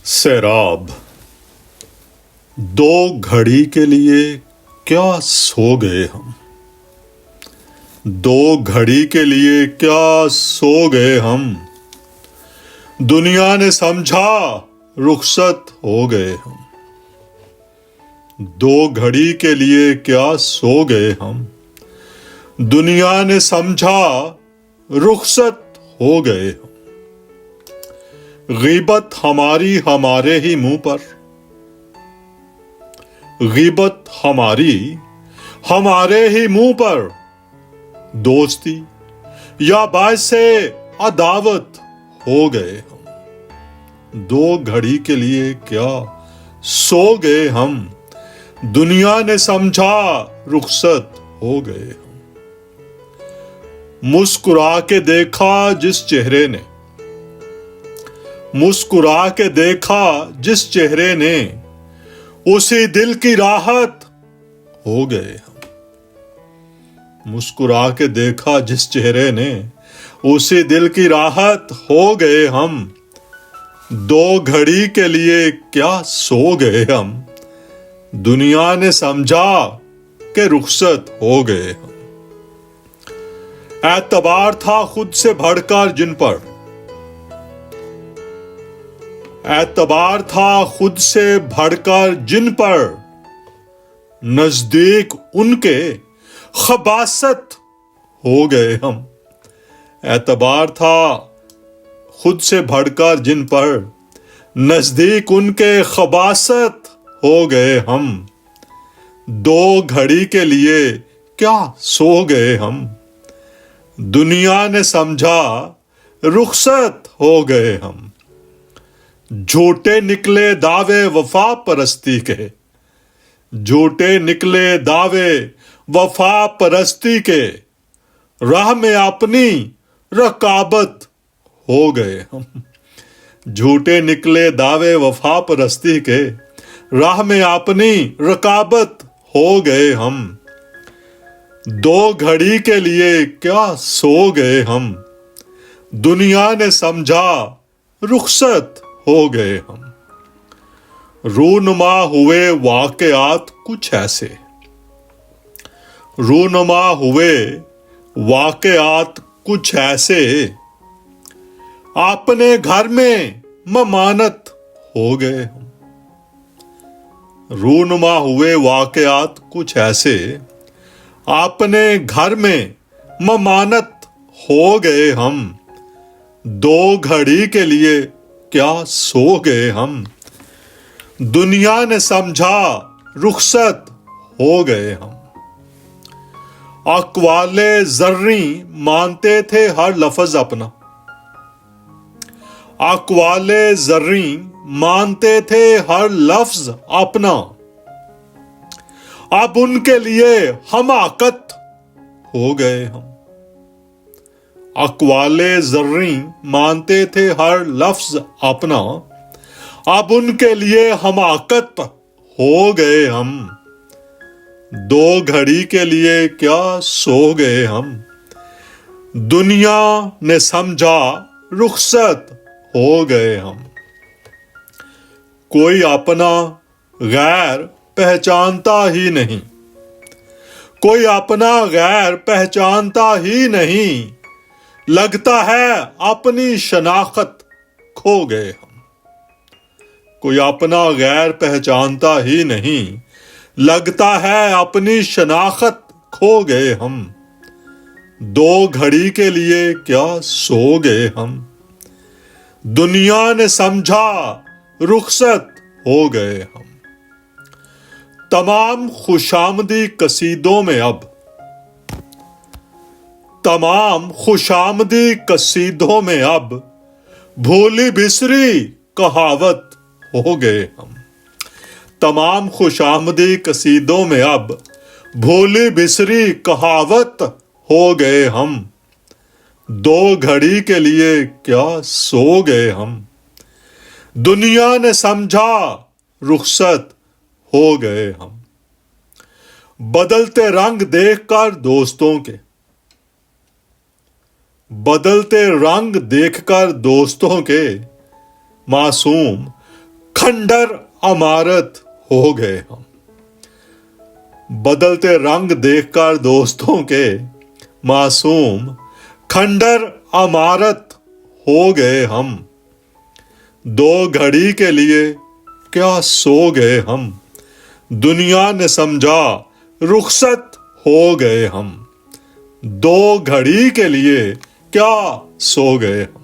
सैराब। दो घड़ी के लिए क्या सो गए हम। दो घड़ी के लिए क्या सो गए हम। दुनिया ने समझा रुखसत हो गए हम। दो घड़ी के लिए क्या सो गए हम। दुनिया ने समझा रुखसत हो गए हम। गीबत हमारी हमारे ही मुंह पर। गीबत हमारी हमारे ही मुंह पर। दोस्ती या बायसे अदावत हो गए हम। दो घड़ी के लिए क्या सो गए हम। दुनिया ने समझा रुखसत हो गए हम। मुस्कुरा के देखा जिस चेहरे ने। मुस्कुरा के देखा जिस चेहरे ने, उसी दिल की राहत हो गए हम। मुस्कुरा के देखा जिस चेहरे ने, उसी दिल की राहत हो गए हम। दो घड़ी के लिए क्या सो गए हम। दुनिया ने समझा कि रुखसत हो गए हम। एतबार था खुद से बढ़कर जिन पर। एतबार था खुद से बढ़कर जिन पर, नजदीक उनके खबासत हो गए हम। एतबार था खुद से बढ़कर जिन पर, नजदीक उनके खबासत हो गए हम। दो घड़ी के लिए क्या सो गए हम। दुनिया ने समझा रुखसत हो गए हम। झूठे निकले दावे वफा परस्ती के। झूठे निकले दावे वफा परस्ती के, राह में अपनी रकाबत हो गए हम। झूठे निकले दावे वफा परस्ती के, राह में अपनी रकाबत हो गए हम। दो घड़ी के लिए क्या सो गए हम। दुनिया ने समझा रुखसत हो गए हम। रूनुमा हुए वाकयात कुछ ऐसे। रूनुमा हुए वाकयात कुछ ऐसे, अपने घर में ममानत हो गए हम। रूनुमा हुए वाकयात कुछ ऐसे, अपने घर में ममानत हो गए हम। दो घड़ी के लिए क्या सो गए हम। दुनिया ने समझा रुखसत हो गए हम। अक़वाले ज़र्री मानते थे हर लफ्ज़ अपना। अक़वाले ज़र्री मानते थे हर लफ्ज़ अपना, अब उनके लिए हमाकत हो गए हम। अक़वाले ज़र्री मानते थे हर लफ्ज़ अपना, अब उनके लिए हमाकत हो गए हम। दो घड़ी के लिए क्या सो गए हम। दुनिया ने समझा रुखसत हो गए हम। कोई अपना गैर पहचानता ही नहीं। कोई अपना गैर पहचानता ही नहीं, लगता है अपनी शनाख्त खो गए हम। कोई अपना गैर पहचानता ही नहीं, लगता है अपनी शनाख्त खो गए हम। दो घड़ी के लिए क्या सो गए हम। दुनिया ने समझा रुखसत हो गए हम। तमाम खुशामदी कसीदों में अब, तमाम खुशामदी कसीदों में अब, भूली बिसरी कहावत हो गए हम। तमाम खुशामदी कसीदों में अब, भूली बिसरी कहावत हो गए हम। दो घड़ी के लिए क्या सो गए हम। दुनिया ने समझा रुखसत हो गए हम। बदलते रंग देखकर दोस्तों के। बदलते रंग देखकर दोस्तों के, मासूम खंडर अमारत हो गए हम। बदलते रंग देखकर दोस्तों के मासूम खंडर अमारत हो गए हम। दो घड़ी के लिए क्या सो गए हम, दुनिया ने समझा रुखसत हो गए हम। दो घड़ी के लिए क्या सो गए हम।